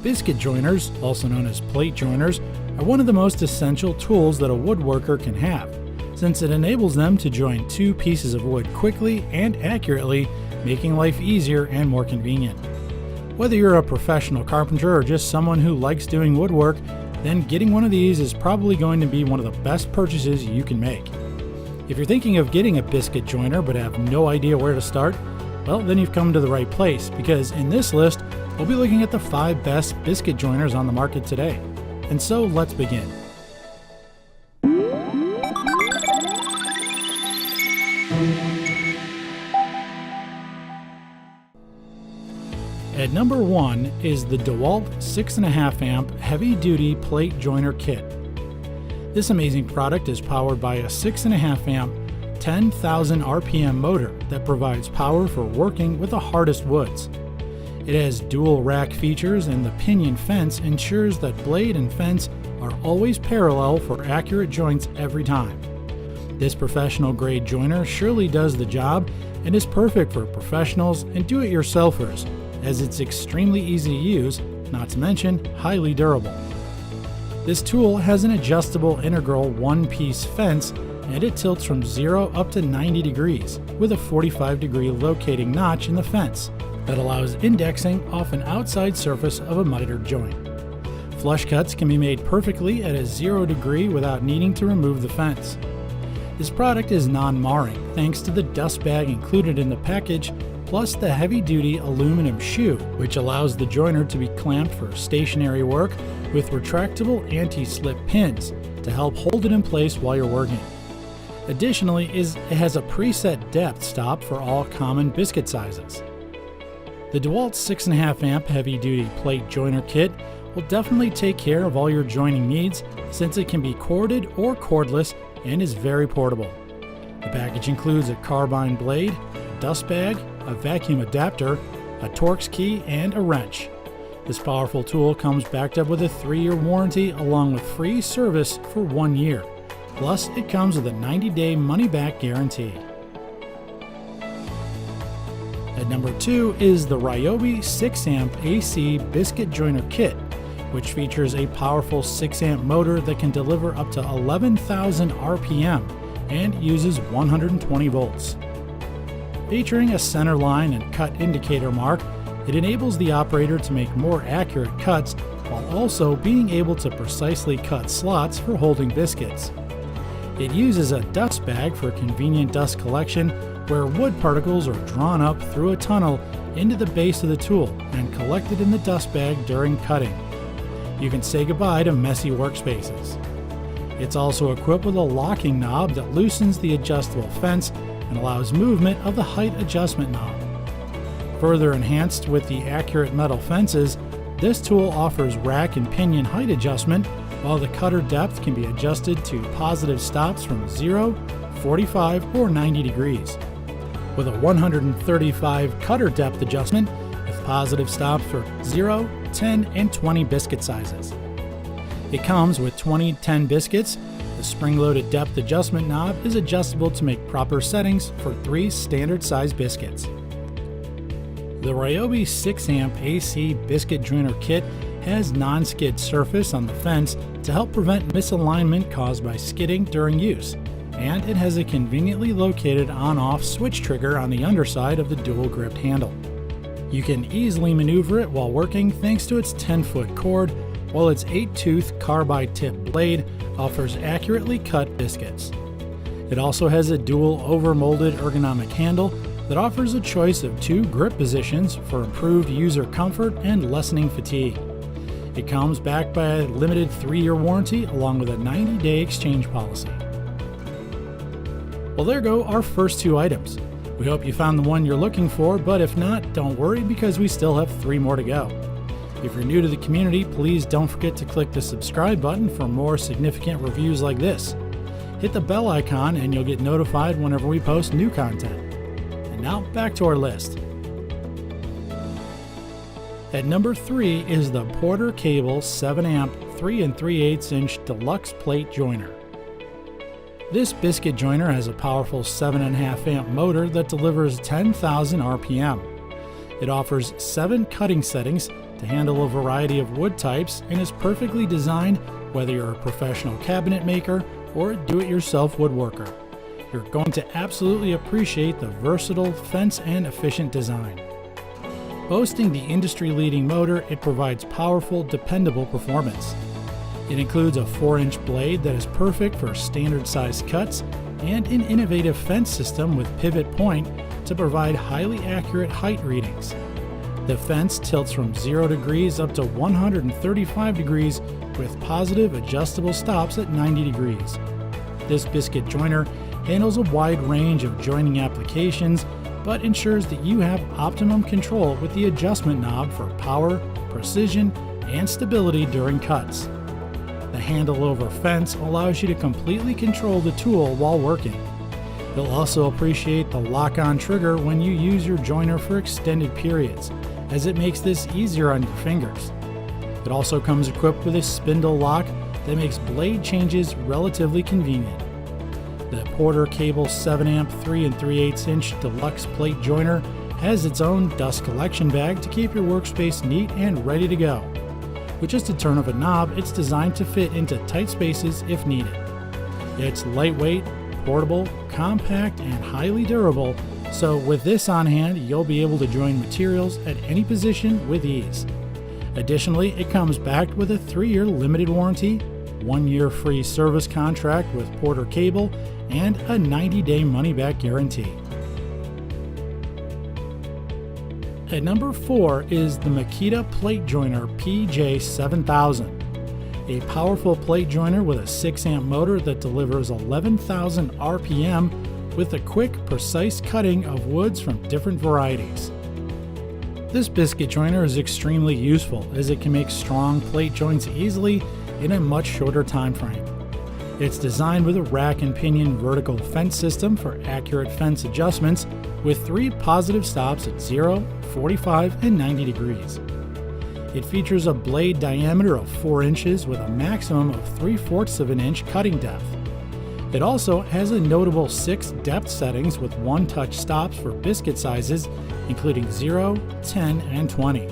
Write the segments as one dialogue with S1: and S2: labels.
S1: Biscuit joiners, also known as plate joiners, are one of the most essential tools that a woodworker can have, since it enables them to join two pieces of wood quickly and accurately, making life easier and more convenient. Whether you're a professional carpenter or just someone who likes doing woodwork, then getting one of these is probably going to be one of the best purchases you can make. If you're thinking of getting a biscuit joiner but have no idea where to start, well, then you've come to the right place, because in this list, we'll be looking at the 5 best biscuit joiners on the market today. And so let's begin. At number 1 is the DeWalt 6.5 amp heavy duty plate joiner kit. This amazing product is powered by a 6.5 amp 10,000 RPM motor that provides power for working with the hardest woods. It has dual rack features, and the pinion fence ensures that blade and fence are always parallel for accurate joints every time. This professional grade joiner surely does the job and is perfect for professionals and do-it-yourselfers, as it's extremely easy to use, not to mention highly durable. This tool has an adjustable integral one-piece fence, and it tilts from 0 up to 90 degrees with a 45-degree locating notch in the fence that allows indexing off an outside surface of a mitered joint. Flush cuts can be made perfectly at a 0 degree without needing to remove the fence. This product is non-marring thanks to the dust bag included in the package, plus the heavy-duty aluminum shoe, which allows the joiner to be clamped for stationary work with retractable anti-slip pins to help hold it in place while you're working. Additionally, it has a preset depth stop for all common biscuit sizes. The DeWalt 6.5 amp heavy-duty plate joiner kit will definitely take care of all your joining needs, since it can be corded or cordless and is very portable. The package includes a carbine blade, a dust bag, a vacuum adapter, a Torx key, and a wrench. This powerful tool comes backed up with a 3-year warranty along with free service for 1 year. Plus, it comes with a 90-day money-back guarantee. At number 2 is the Ryobi 6-amp AC Biscuit Joiner Kit, which features a powerful 6-amp motor that can deliver up to 11,000 RPM and uses 120 volts. Featuring a center line and cut indicator mark, it enables the operator to make more accurate cuts while also being able to precisely cut slots for holding biscuits. It uses a dust bag for convenient dust collection, where wood particles are drawn up through a tunnel into the base of the tool and collected in the dust bag during cutting. You can say goodbye to messy workspaces. It's also equipped with a locking knob that loosens the adjustable fence and allows movement of the height adjustment knob. Further enhanced with the accurate metal fences, this tool offers rack and pinion height adjustment, while the cutter depth can be adjusted to positive stops from 0, 45, or 90 degrees. With a 135 cutter depth adjustment with positive stops for 0, 10, and 20 biscuit sizes. It comes with 20 10 biscuits. The spring-loaded depth adjustment knob is adjustable to make proper settings for 3 standard size biscuits. The Ryobi 6-amp AC Biscuit Joiner Kit has non-skid surface on the fence to help prevent misalignment caused by skidding during use, and it has a conveniently located on-off switch trigger on the underside of the dual-gripped handle. You can easily maneuver it while working thanks to its 10-foot cord, while its 8-tooth carbide-tipped blade offers accurately cut biscuits. It also has a dual over-molded ergonomic handle that offers a choice of 2 grip positions for improved user comfort and lessening fatigue. It comes backed by a limited 3-year warranty along with a 90-day exchange policy. Well, there go our first 2 items. We hope you found the one you're looking for, but if not, don't worry, because we still have 3 more to go. If you're new to the community, please don't forget to click the subscribe button for more significant reviews like this. Hit the bell icon and you'll get notified whenever we post new content. And now back to our list. At number 3 is the Porter Cable 7-amp 3 3/8 inch deluxe plate joiner. This biscuit joiner has a powerful 7.5 amp motor that delivers 10,000 RPM. It offers 7 cutting settings to handle a variety of wood types and is perfectly designed whether you're a professional cabinet maker or a do-it-yourself woodworker. You're going to absolutely appreciate the versatile, fence and efficient design. Boasting the industry-leading motor, it provides powerful, dependable performance. It includes a 4-inch blade that is perfect for standard-sized cuts and an innovative fence system with pivot point to provide highly accurate height readings. The fence tilts from 0 degrees up to 135 degrees with positive adjustable stops at 90 degrees. This Biscuit joiner handles a wide range of joining applications, but ensures that you have optimum control with the adjustment knob for power, precision, and stability during cuts. The handle over fence allows you to completely control the tool while working. You'll also appreciate the lock-on trigger when you use your joiner for extended periods, as it makes this easier on your fingers. It also comes equipped with a spindle lock that makes blade changes relatively convenient. The Porter Cable 7-amp 3 3/8-inch deluxe plate joiner has its own dust collection bag to keep your workspace neat and ready to go. With just a turn of a knob, it's designed to fit into tight spaces if needed. It's lightweight, portable, compact, and highly durable, so with this on hand, you'll be able to join materials at any position with ease. Additionally, it comes backed with a 3-year limited warranty, 1-year free service contract with Porter Cable, and a 90-day money-back guarantee. At number 4 is the Makita Plate Joiner PJ7000, a powerful plate joiner with a 6-amp motor that delivers 11,000 RPM with a quick, precise cutting of woods from different varieties. This Biscuit joiner is extremely useful as it can make strong plate joints easily in a much shorter time frame. It's designed with a rack and pinion vertical fence system for accurate fence adjustments with 3 positive stops at 0, 45, and 90 degrees. It features a blade diameter of 4 inches with a maximum of 3/4 of an inch cutting depth. It also has a notable 6 depth settings with 1-touch stops for biscuit sizes, including 0, 10, and 20.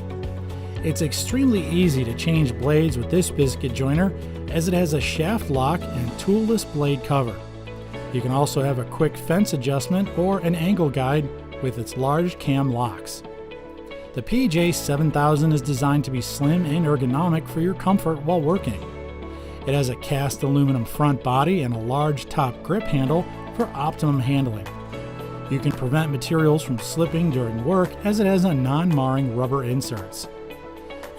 S1: It's extremely easy to change blades with this Biscuit joiner as it has a shaft lock and toolless blade cover. You can also have a quick fence adjustment or an angle guide with its large cam locks. The PJ7000 is designed to be slim and ergonomic for your comfort while working. It has a cast aluminum front body and a large top grip handle for optimum handling. You can prevent materials from slipping during work as it has a non-marring rubber inserts.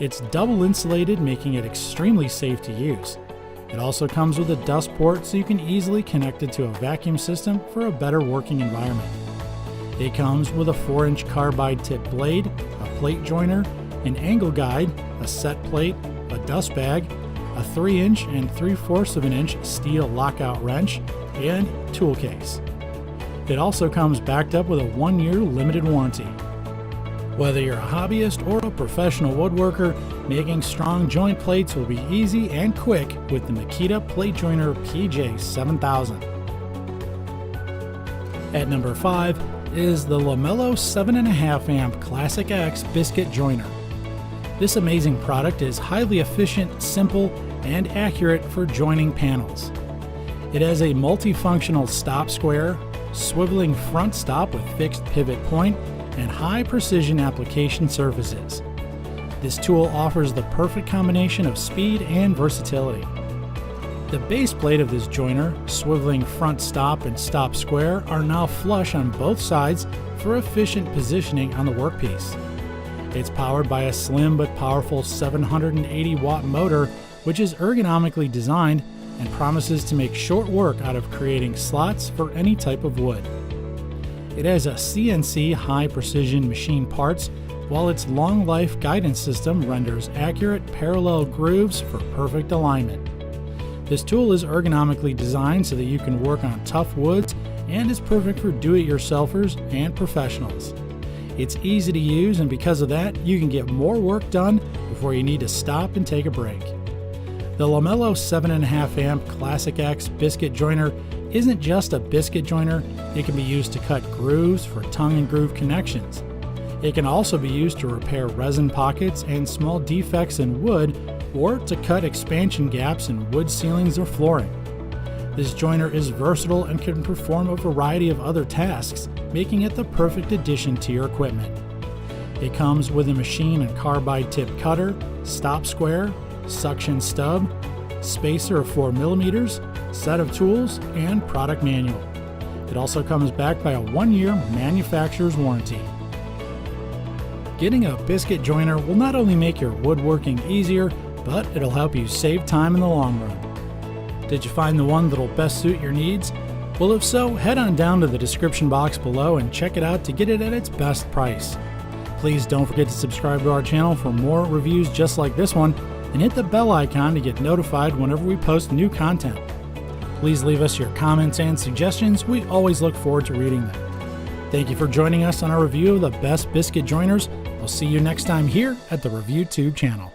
S1: It's double insulated, making it extremely safe to use. It also comes with a dust port so you can easily connect it to a vacuum system for a better working environment. It comes with a 4-inch carbide tip blade, a plate joiner, an angle guide, a set plate, a dust bag, a 3-inch and 3/4 of an inch steel lockout wrench, and tool case. It also comes backed up with a 1-year limited warranty. Whether you're a hobbyist or a professional woodworker, making strong joint plates will be easy and quick with the Makita Plate Joiner PJ7000. At number 5 is the Lamello 7.5-amp Classic X Biscuit Joiner. This amazing product is highly efficient, simple, and accurate for joining panels. It has a multifunctional stop square, swiveling front stop with fixed pivot point, and high precision application surfaces. This tool offers the perfect combination of speed and versatility. The base plate of this joiner, swiveling front stop and stop square, are now flush on both sides for efficient positioning on the workpiece. It's powered by a slim but powerful 780-watt motor, which is ergonomically designed and promises to make short work out of creating slots for any type of wood. It has a CNC high-precision machine parts, while its long-life guidance system renders accurate parallel grooves for perfect alignment. This tool is ergonomically designed so that you can work on tough woods and is perfect for do-it-yourselfers and professionals. It's easy to use, and because of that, you can get more work done before you need to stop and take a break. The Lamello 7.5-amp Classic X Biscuit Joiner isn't just a biscuit joiner, it can be used to cut grooves for tongue and groove connections. It can also be used to repair resin pockets and small defects in wood, or to cut expansion gaps in wood ceilings or flooring. This joiner is versatile and can perform a variety of other tasks, making it the perfect addition to your equipment. It comes with a machine and carbide tip cutter, stop square, suction stub, spacer of 4 mm, set of tools, and product manual. It also comes backed by a 1-year manufacturer's warranty. Getting a Biscuit joiner will not only make your woodworking easier, but it'll help you save time in the long run. Did you find the one that'll best suit your needs? Well, if so, head on down to the description box below and check it out to get it at its best price. Please don't forget to subscribe to our channel for more reviews just like this one, and hit the bell icon to get notified whenever we post new content. Please leave us your comments and suggestions. We always look forward to reading them. Thank you for joining us on our review of the best Biscuit joiners. We'll see you next time here at the ReviewTube channel.